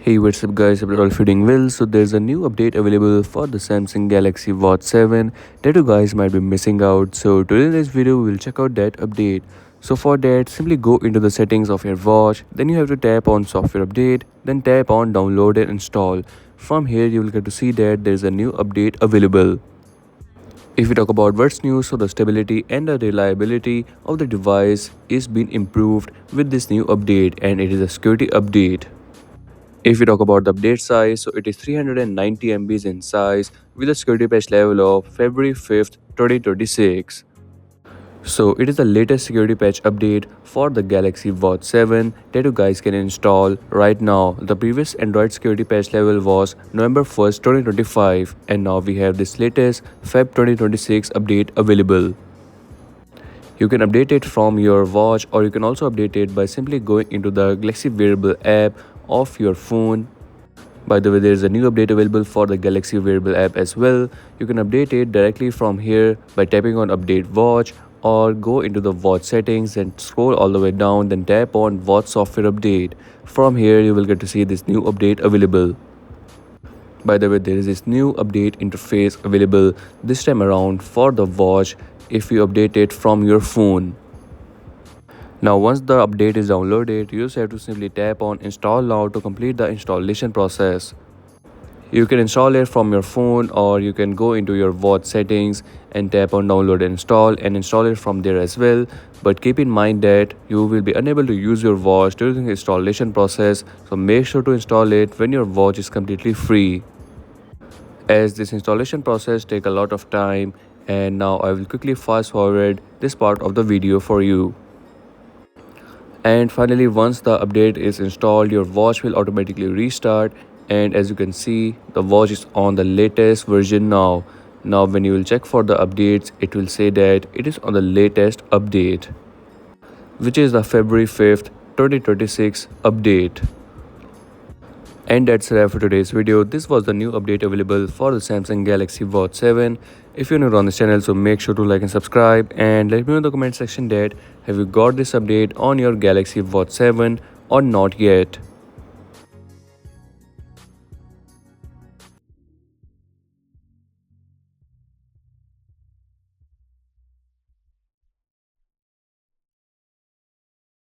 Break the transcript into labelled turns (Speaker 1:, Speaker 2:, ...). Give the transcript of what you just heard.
Speaker 1: Hey, what's up guys, hope you're all feeling well. So there's a new update available for the Samsung Galaxy Watch 7 that you guys might be missing out. So today in this video we'll check out that update. So for that, simply go into the settings of your watch, then you have to tap on software update, then tap on download and install. From here you will get to see that there's a new update available. If we talk about what's new, so the stability and the reliability of the device is being improved with this new update, and it is a security update. If we talk about the update size, so it is 390 MBs in size with a security patch level of February 5th, 2026. So it is the latest security patch update for the Galaxy Watch 7 that you guys can install right now. The previous Android security patch level was November 1st, 2025, and now we have this latest Feb 2026 update available. You can update it from your watch, or you can also update it by simply going into the Galaxy Wearable app of your phone. By the way, there is a new update available for the Galaxy Wearable app as well. You can update it directly from here by tapping on Update Watch, or go into the watch settings and scroll all the way down, then tap on Watch Software Update. From here you will get to see this new update available. By the way, there is this new update interface available this time around for the watch if you update it from your phone. Now once the update is downloaded, you just have to simply tap on install now to complete the installation process. You can install it from your phone, or you can go into your watch settings and tap on download and install it from there as well. But keep in mind that you will be unable to use your watch during the installation process, so make sure to install it when your watch is completely free, as this installation process takes a lot of time. And now I will quickly fast forward this part of the video for you. And finally, once the update is installed, your watch will automatically restart, and as you can see, the watch is on the latest version now. Now when you will check for the updates, it will say that it is on the latest update, which is the February 5th 2026 update. And that's a wrap for today's video. This was the new update available for the Samsung Galaxy Watch 7. If you're new on this channel, so make sure to like and subscribe, and let me know in the comment section that have you got this update on your Galaxy Watch 7 or not yet.